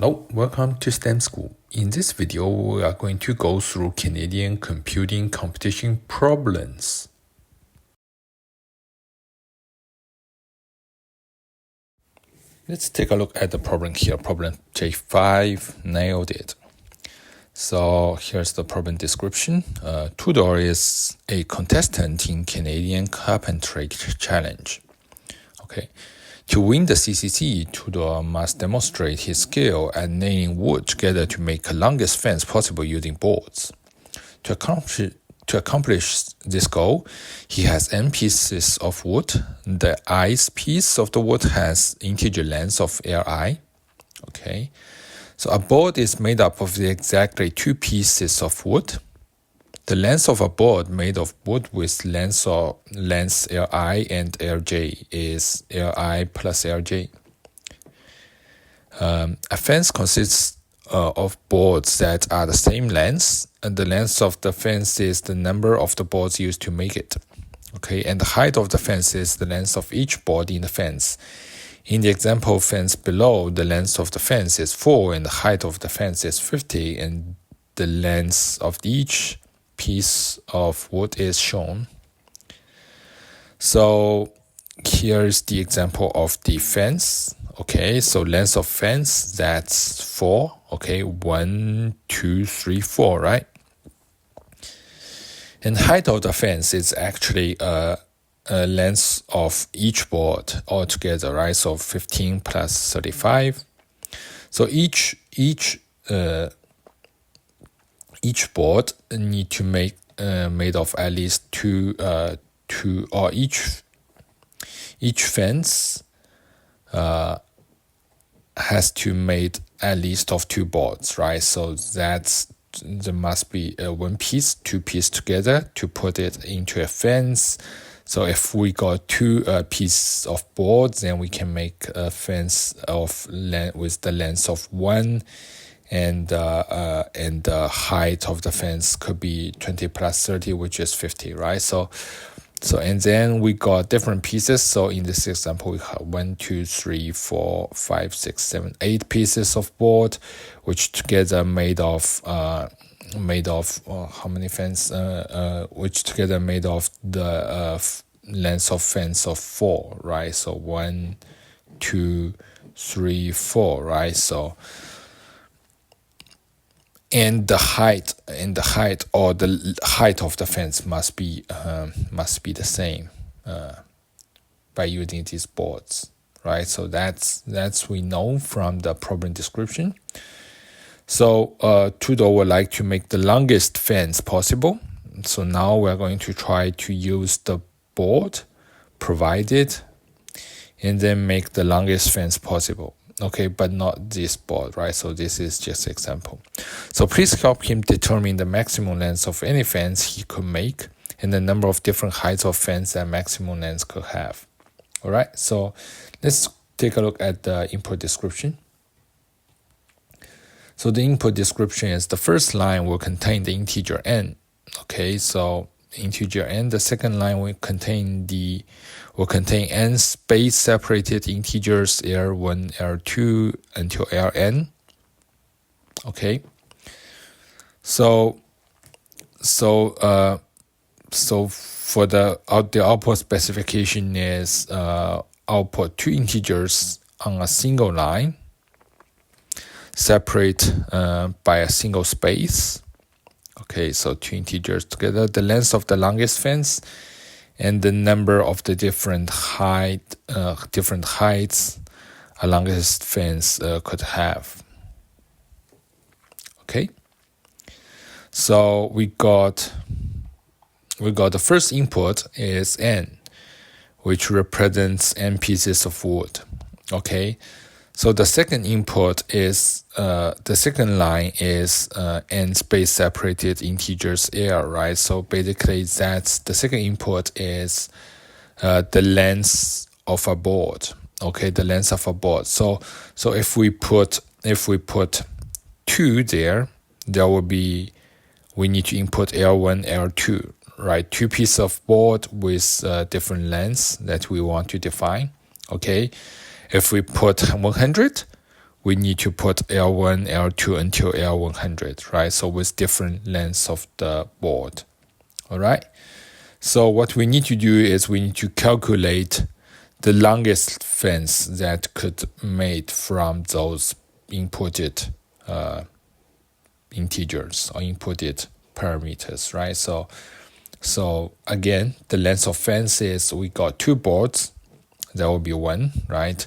Hello, welcome to STEM School. In this video, we are going to go through Canadian computing competition problems. Let's take a look at the problem here. Problem J5, nailed it. So here's the problem description. Tudor is a contestant in Canadian Carpentry Challenge. Okay. To win the CCC, Tudor must demonstrate his skill at nailing wood together to make the longest fence possible using boards. To accomplish this goal, he has n pieces of wood. The ith piece of the wood has integer length of Li. Okay, so a board is made up of exactly two pieces of wood. The length of a board made of wood with length Li and Lj is Li plus Lj. A fence consists of boards that are the same length, and the length of the fence is the number of the boards used to make it. Okay, and the height of the fence is the length of each board in the fence. In the example fence below, the length of the fence is 4 and the height of the fence is 50, and the length of each piece of wood is shown. So here's the example of the fence. Okay, so length of fence, that's 4. Okay, 1, 2, 3, 4, right? And height of the fence is actually a length of each board altogether, right? So 15 plus 35. So each board need to make made of at least two or each fence has to made at least of 2 boards, right? So there must be one piece, 2 pieces together to put it into a fence. So if we got 2 pieces of boards, then we can make a fence with the length of 1. And the height of the fence could be 20 plus 30, which is 50, right? So and then we got different pieces. So in this example, we have 1, 2, 3, 4, 5, 6, 7, 8 pieces of board, which together made of how many fence? Which together made of the length of fence of 4, right? So 1, 2, 3, 4, right? So. And the height or the height of the fence must be the same by using these boards, right? So that's we know from the problem description. So Tudor would like to make the longest fence possible. So now we're going to try to use the board provided, and then make the longest fence possible. Okay, but not this board, right? So this is just example. So please help him determine the maximum length of any fence he could make and the number of different heights of fence that maximum length could have. All right, so let's take a look at the input description. So the input description is the first line will contain the integer n. Okay, so integer n. The second line will contain n space separated integers L1, L2 until Ln. Okay. So for the output specification is output 2 integers on a single line, separate by a single space. Okay, so 2 integers together, the length of the longest fence, and the number of the different heights a longest fence could have. Okay, so we got the first input is n, which represents n pieces of wood. Okay. So the second input is the second line is n space separated integers L, right? So basically that's the second input is the length of a board. Okay, the length of a board. So if we put 2 there will be, we need to input L1, L2, right? 2 pieces of board with different lengths that we want to define. Okay. If we put 100, we need to put L1, L2 until L100, right? So with different lengths of the board, all right? So what we need to do is we need to calculate the longest fence that could made from those inputted integers or inputted parameters, right? So again, the length of fence is we got 2 boards, that will be 1, right?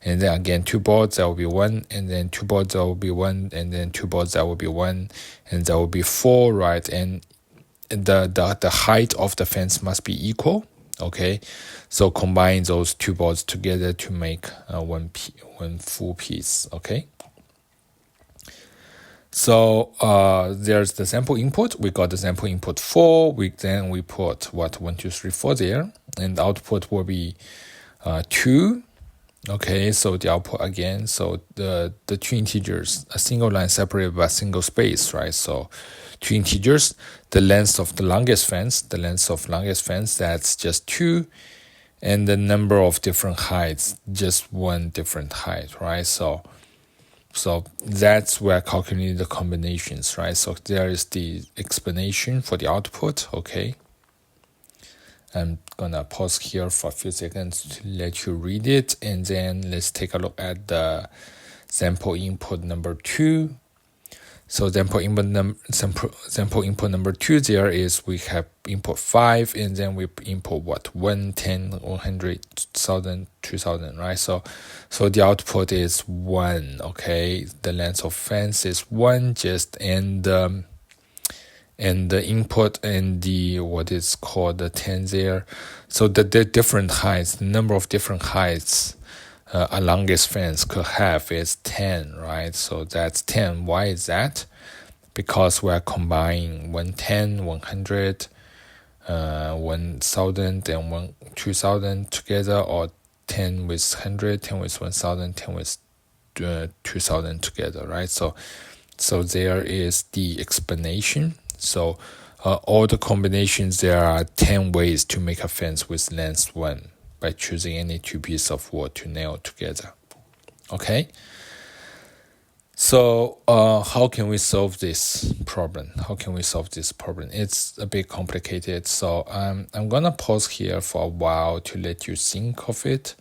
And then again 2 boards, that will be 1, and then 2 boards, that will be 1, and then 2 boards, that will be 1, and that will be 4, right? And the height of the fence must be equal, okay? So combine those 2 boards together to make one full piece, okay? So there's the sample input. We got the sample input 4. Then we put 1, 2, 3, 4 there, and the output will be 2. Okay, so the output again. So the 2 integers, a single line separated by a single space, right? So 2 integers, the length of the longest fence, that's just 2, and the number of different heights, just 1 different height, right? So that's where calculating the combinations, right? So there is the explanation for the output, okay? I'm gonna pause here for a few seconds to let you read it, and then let's take a look at the sample input number 2. So sample input number 2 there is we have input 5, and then we input 1, 10, 100, 1000, 2000, right? So the output is 1, okay? The length of fence is 1, and the input and the what is called the 10 there. So the different heights, the number of different heights a longest fence could have is 10, right? So that's 10. Why is that? Because we're combining 110, 100, 1000, and 2000 together, or 10 with 100, 10 with 1000, 10 with 2000 together, right? So there is the explanation. So all the combinations, there are 10 ways to make a fence with length 1 by choosing any 2 pieces of wood to nail together. Okay? So how can we solve this problem? It's a bit complicated. So I'm going to pause here for a while to let you think of it,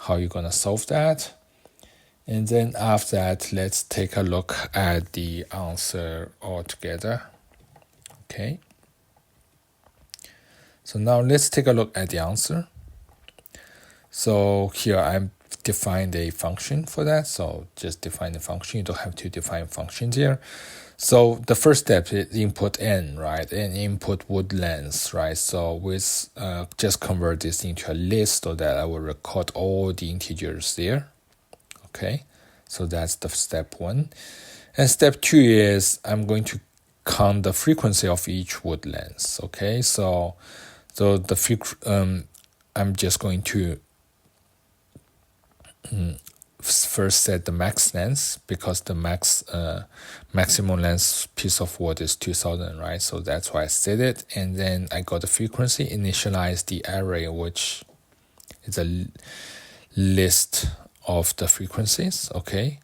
how you're going to solve that. And then after that, let's take a look at the answer altogether. Okay. So now let's take a look at the answer. So here I'm defined a function for that. So just define the function. You don't have to define functions here. So the first step is input n, right? And input wood length, right? So with just convert this into a list so that I will record all the integers there. Okay. So that's the step 1. And step 2 is I'm going to count the frequency of each wood length. Okay. So the I'm just going to first set the max length, because the maximum length piece of wood is 2000, right? So that's why I set it, and then I got the frequency, initialize the array, which is a list of the frequencies, okay?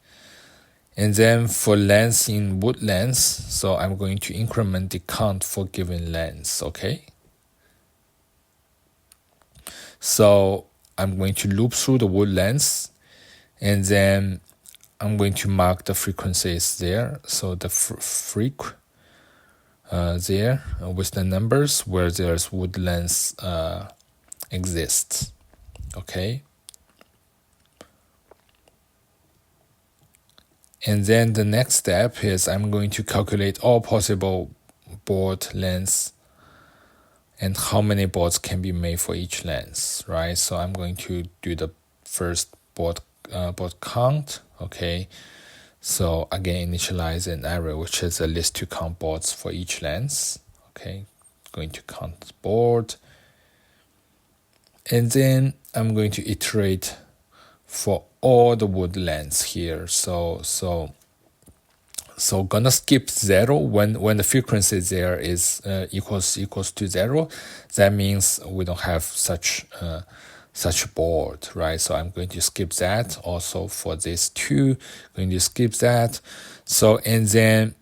And then for length in wood length, so I'm going to increment the count for given length, okay? So I'm going to loop through the wood length, and then I'm going to mark the frequencies there. So the freq there with the numbers where there's wood length exists, okay? And then the next step is I'm going to calculate all possible board lengths and how many boards can be made for each length, right? So I'm going to do the first board count, okay? So again, initialize an array, which is a list to count boards for each length, okay? Going to count board. And then I'm going to iterate for all the wood lengths here. So gonna skip 0 when the frequency there is equals to 0. That means we don't have such such board, right? So I'm going to skip that. Also for this two, going to skip that. So, and then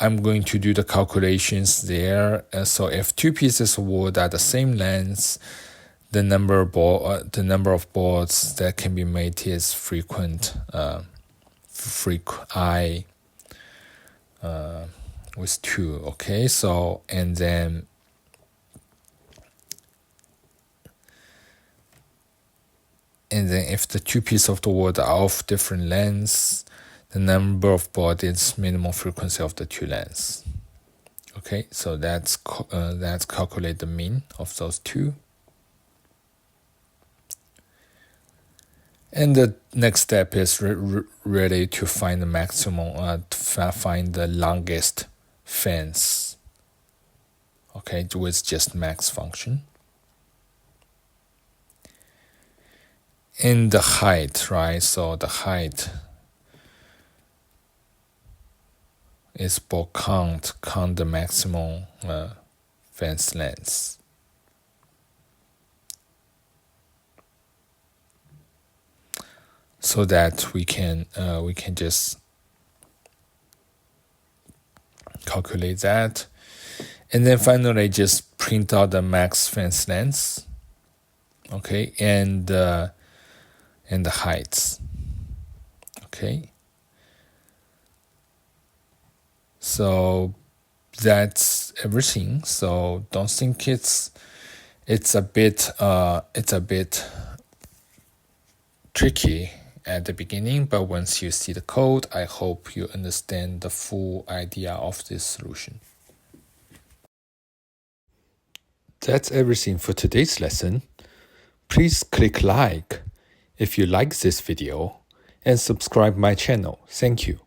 I'm going to do the calculations there. So if two pieces of wood are the same length, the number of boards that can be made is frequent I with 2. Okay, so and then if the two pieces of the wood are of different lengths, the number of boards is minimum frequency of the two lengths. Okay, so that's calculate the mean of those two. And the next step is really to find the maximum, find the longest fence. Okay, with just max function. And the height, right? So the height is both count the maximum fence length. So that we can just calculate that, and then finally just print out the max fence length, okay, and the heights, okay. So that's everything. So don't think it's a bit tricky at the beginning, but once you see the code, I hope you understand the full idea of this solution. That's everything for today's lesson. Please click like if you like this video and subscribe my channel. Thank you.